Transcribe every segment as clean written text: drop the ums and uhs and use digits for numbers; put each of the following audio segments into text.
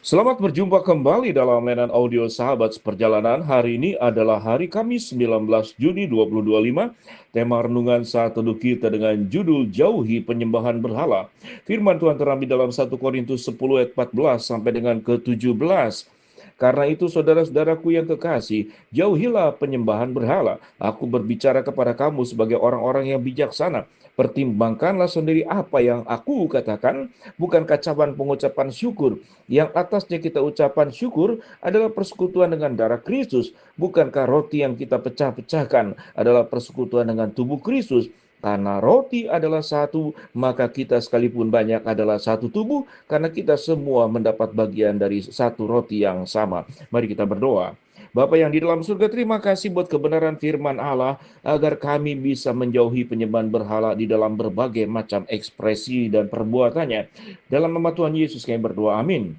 Selamat berjumpa kembali dalam layanan audio Sahabat Seperjalanan. Hari ini adalah hari Kamis 19 Juni 2025. Tema renungan saat teduh kita dengan judul Jauhi Penyembahan Berhala. Firman Tuhan terambil dalam 1 Korintus 10 ayat 14 sampai dengan ke-17. Karena itu saudara-saudaraku yang kekasih, jauhilah penyembahan berhala. Aku berbicara kepada kamu sebagai orang-orang yang bijaksana. Pertimbangkanlah sendiri apa yang aku katakan, bukan kacauan pengucapan syukur. Yang atasnya kita ucapan syukur adalah persekutuan dengan darah Kristus. Bukankah roti yang kita pecah-pecahkan adalah persekutuan dengan tubuh Kristus? Karena roti adalah satu, maka kita sekalipun banyak adalah satu tubuh, karena kita semua mendapat bagian dari satu roti yang sama. Mari kita berdoa. Bapa yang di dalam surga, terima kasih buat kebenaran firman Allah, agar kami bisa menjauhi penyembahan berhala di dalam berbagai macam ekspresi dan perbuatannya. Dalam nama Tuhan Yesus kami berdoa, amin.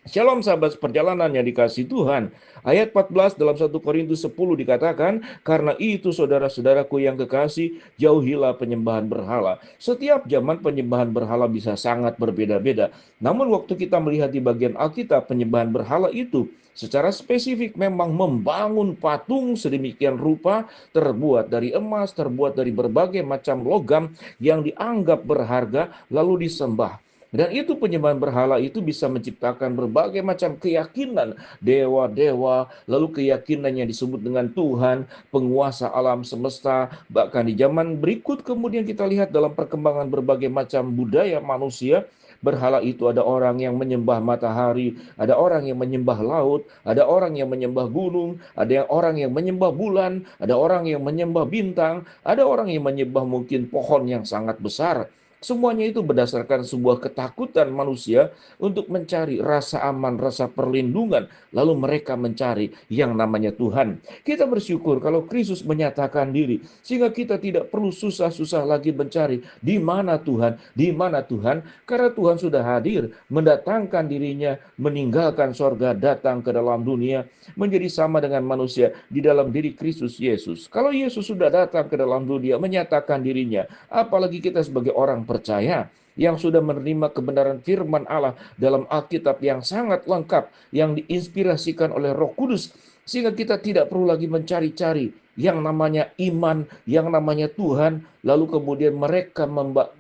Shalom sahabat perjalanan yang dikasihi Tuhan. Ayat 14 dalam 1 Korintus 10 dikatakan, karena itu saudara-saudaraku yang kekasih, jauhilah penyembahan berhala. Setiap zaman penyembahan berhala bisa sangat berbeda-beda. Namun waktu kita melihat di bagian Alkitab, penyembahan berhala itu secara spesifik memang membangun patung sedemikian rupa, terbuat dari emas, terbuat dari berbagai macam logam yang dianggap berharga, lalu disembah. Dan itu penyembahan berhala itu bisa menciptakan berbagai macam keyakinan dewa-dewa, lalu keyakinan yang disebut dengan Tuhan, penguasa alam semesta. Bahkan di zaman berikut kemudian kita lihat dalam perkembangan berbagai macam budaya manusia, berhala itu ada orang yang menyembah matahari, ada orang yang menyembah laut, ada orang yang menyembah gunung, ada orang yang menyembah bulan, ada orang yang menyembah bintang, ada orang yang menyembah mungkin pohon yang sangat besar. Semuanya itu berdasarkan sebuah ketakutan manusia untuk mencari rasa aman, rasa perlindungan. Lalu mereka mencari yang namanya Tuhan. Kita bersyukur kalau Kristus menyatakan diri, sehingga kita tidak perlu susah-susah lagi mencari di mana Tuhan, di mana Tuhan. Karena Tuhan sudah hadir, mendatangkan dirinya, meninggalkan sorga, datang ke dalam dunia, menjadi sama dengan manusia di dalam diri Kristus Yesus. Kalau Yesus sudah datang ke dalam dunia, menyatakan dirinya, apalagi kita sebagai orang percaya yang sudah menerima kebenaran firman Allah dalam Alkitab yang sangat lengkap, yang diinspirasikan oleh Roh Kudus, sehingga kita tidak perlu lagi mencari-cari yang namanya iman, yang namanya Tuhan, lalu kemudian mereka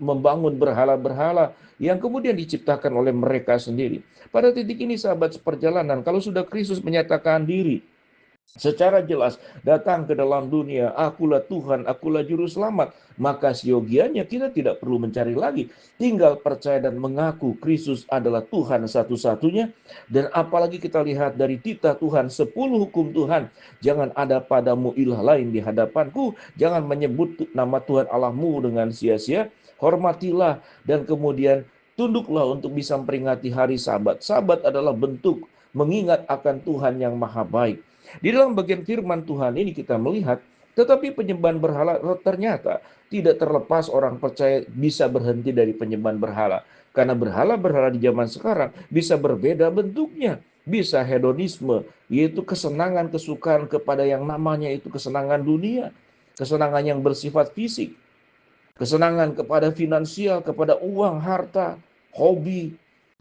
membangun berhala-berhala yang kemudian diciptakan oleh mereka sendiri. Pada titik ini sahabat seperjalanan, kalau sudah Kristus menyatakan diri secara jelas datang ke dalam dunia, akulah Tuhan, akulah juru selamat, maka siogianya kita tidak perlu mencari lagi, tinggal percaya dan mengaku Kristus adalah Tuhan satu-satunya. Dan apalagi kita lihat dari titah Tuhan, 10 hukum Tuhan, jangan ada padamu ilah lain di hadapanku, jangan menyebut nama Tuhan Allahmu dengan sia-sia, hormatilah dan kemudian tunduklah untuk bisa memperingati hari Sabat. Sabat adalah bentuk mengingat akan Tuhan yang maha baik. Di dalam bagian firman Tuhan ini kita melihat, tetapi penyembahan berhala ternyata tidak terlepas orang percaya bisa berhenti dari penyembahan berhala. Karena berhala-berhala di zaman sekarang bisa berbeda bentuknya. Bisa hedonisme, yaitu kesenangan, kesukaan kepada yang namanya itu kesenangan dunia. Kesenangan yang bersifat fisik. Kesenangan kepada finansial, kepada uang, harta, hobi.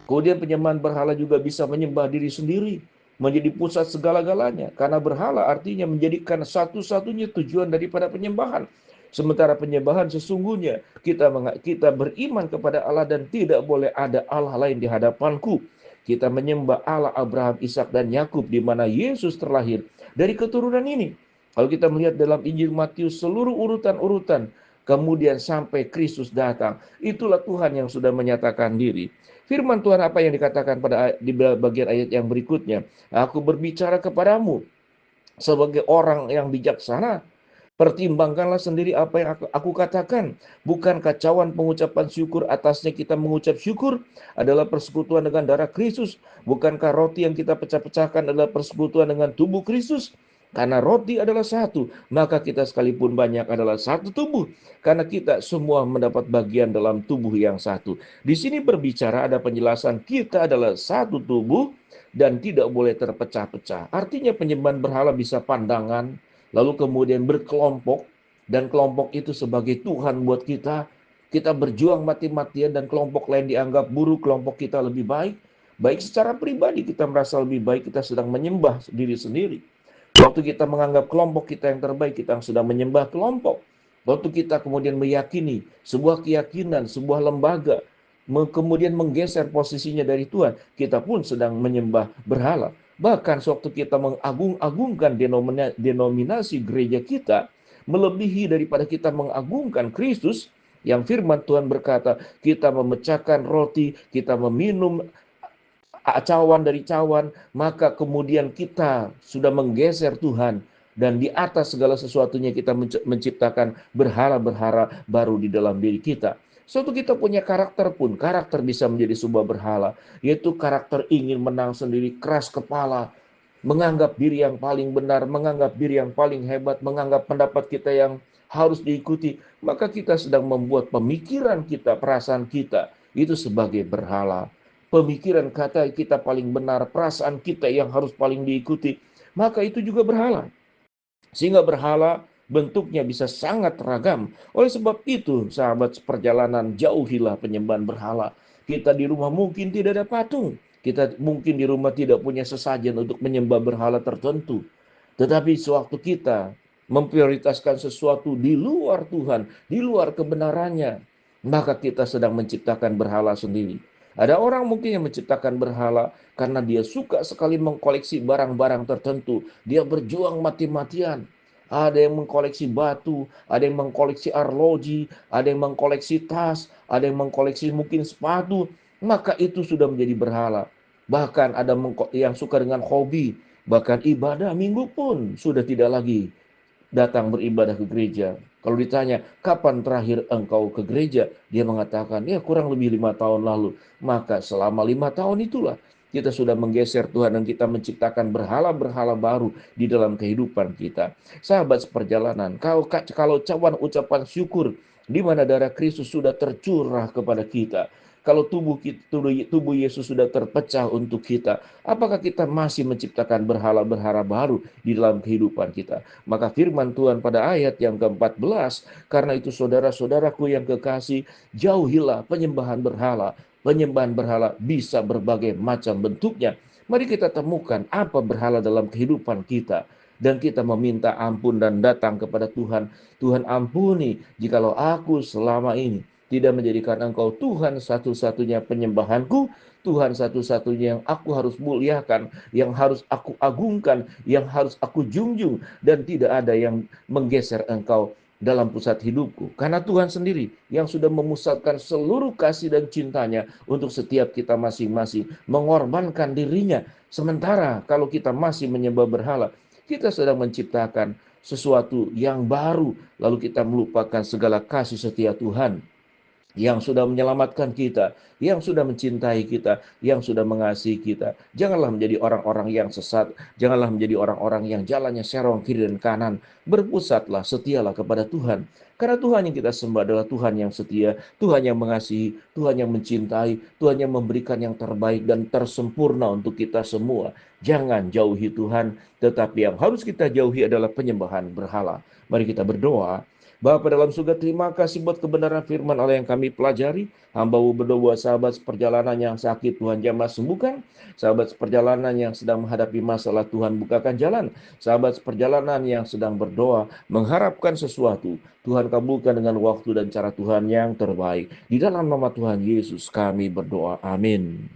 Kemudian penyembahan berhala juga bisa menyembah diri sendiri, menjadi pusat segala-galanya. Karena berhala artinya menjadikan satu-satunya tujuan daripada penyembahan. Sementara penyembahan sesungguhnya kita beriman kepada Allah dan tidak boleh ada Allah lain di hadapanku. Kita menyembah Allah Abraham, Ishak dan Yakub, di mana Yesus terlahir dari keturunan ini. Kalau kita melihat dalam Injil Matius seluruh urutan-urutan, kemudian sampai Kristus datang, itulah Tuhan yang sudah menyatakan diri. Firman Tuhan apa yang dikatakan di bagian ayat yang berikutnya? Aku berbicara kepadamu sebagai orang yang bijaksana. Pertimbangkanlah sendiri apa yang aku katakan. Bukan kacauan pengucapan syukur atasnya kita mengucap syukur adalah persekutuan dengan darah Kristus. Bukankah roti yang kita pecah-pecahkan adalah persekutuan dengan tubuh Kristus? Karena roti adalah satu, maka kita sekalipun banyak adalah satu tubuh. Karena kita semua mendapat bagian dalam tubuh yang satu. Di sini berbicara ada penjelasan kita adalah satu tubuh dan tidak boleh terpecah-pecah. Artinya penyembahan berhala bisa pandangan, lalu kemudian berkelompok, dan kelompok itu sebagai Tuhan buat kita. Kita berjuang mati-matian dan kelompok lain dianggap buruk, kelompok kita lebih baik. Baik secara pribadi kita merasa lebih baik, kita sedang menyembah diri sendiri. Waktu kita menganggap kelompok kita yang terbaik, kita sedang menyembah kelompok. Waktu kita kemudian meyakini sebuah keyakinan, sebuah lembaga, kemudian menggeser posisinya dari Tuhan, kita pun sedang menyembah berhala. Bahkan sewaktu kita mengagung-agungkan denominasi gereja kita, melebihi daripada kita mengagungkan Kristus, yang firman Tuhan berkata, kita memecahkan roti, kita meminum cawan dari cawan, maka kemudian kita sudah menggeser Tuhan, dan di atas segala sesuatunya kita menciptakan berhala-berhala baru di dalam diri kita. Suatu kita punya karakter pun, karakter bisa menjadi sebuah berhala, yaitu karakter ingin menang sendiri, keras kepala, menganggap diri yang paling benar, menganggap diri yang paling hebat, menganggap pendapat kita yang harus diikuti. Maka kita sedang membuat pemikiran kita, perasaan kita itu sebagai berhala. Pemikiran kata kita paling benar, perasaan kita yang harus paling diikuti, maka itu juga berhala. Sehingga berhala bentuknya bisa sangat ragam. Oleh sebab itu, sahabat perjalanan, jauhilah penyembahan berhala. Kita di rumah mungkin tidak ada patung. Kita mungkin di rumah tidak punya sesajen untuk menyembah berhala tertentu. Tetapi sewaktu kita memprioritaskan sesuatu di luar Tuhan, di luar kebenarannya, maka kita sedang menciptakan berhala sendiri. Ada orang mungkin yang menciptakan berhala karena dia suka sekali mengkoleksi barang-barang tertentu. Dia berjuang mati-matian. Ada yang mengkoleksi batu, ada yang mengkoleksi arloji, ada yang mengkoleksi tas, ada yang mengkoleksi mungkin sepatu. Maka itu sudah menjadi berhala. Bahkan ada yang suka dengan hobi, bahkan ibadah minggu pun sudah tidak lagi datang beribadah ke gereja. Kalau ditanya, kapan terakhir engkau ke gereja? Dia mengatakan, ya kurang lebih 5 tahun lalu. Maka selama 5 tahun itulah kita sudah menggeser Tuhan dan kita menciptakan berhala-berhala baru di dalam kehidupan kita. Sahabat seperjalanan, kalau cawan ucapan syukur di mana darah Kristus sudah tercurah kepada kita, kalau tubuh Yesus sudah terpecah untuk kita, apakah kita masih menciptakan berhala-berhala baru di dalam kehidupan kita? Maka firman Tuhan pada ayat yang ke-14, karena itu saudara-saudaraku yang kekasih, jauhilah penyembahan berhala. Penyembahan berhala bisa berbagai macam bentuknya. Mari kita temukan apa berhala dalam kehidupan kita. Dan kita meminta ampun dan datang kepada Tuhan. Tuhan ampuni jikalau aku selama ini tidak menjadikan engkau Tuhan satu-satunya penyembahanku, Tuhan satu-satunya yang aku harus muliakan, yang harus aku agungkan, yang harus aku junjung, dan tidak ada yang menggeser engkau dalam pusat hidupku. Karena Tuhan sendiri yang sudah memusatkan seluruh kasih dan cintanya untuk setiap kita masing-masing, mengorbankan dirinya. Sementara kalau kita masih menyembah berhala, kita sedang menciptakan sesuatu yang baru, lalu kita melupakan segala kasih setia Tuhan yang sudah menyelamatkan kita, yang sudah mencintai kita, yang sudah mengasihi kita. Janganlah menjadi orang-orang yang sesat, janganlah menjadi orang-orang yang jalannya serong kiri dan kanan. Berpusatlah, setialah kepada Tuhan. Karena Tuhan yang kita sembah adalah Tuhan yang setia, Tuhan yang mengasihi, Tuhan yang mencintai, Tuhan yang memberikan yang terbaik dan tersempurna untuk kita semua. Jangan jauhi Tuhan, tetapi yang harus kita jauhi adalah penyembahan berhala. Mari kita berdoa. Bapa dalam surga, terima kasih buat kebenaran firman Allah yang kami pelajari. Hamba-Mu berdoa sahabat seperjalanan yang sakit, Tuhan jamah sembuhkan. Sahabat seperjalanan yang sedang menghadapi masalah, Tuhan bukakan jalan. Sahabat seperjalanan yang sedang berdoa, mengharapkan sesuatu, Tuhan kabulkan dengan waktu dan cara Tuhan yang terbaik. Di dalam nama Tuhan Yesus kami berdoa. Amin.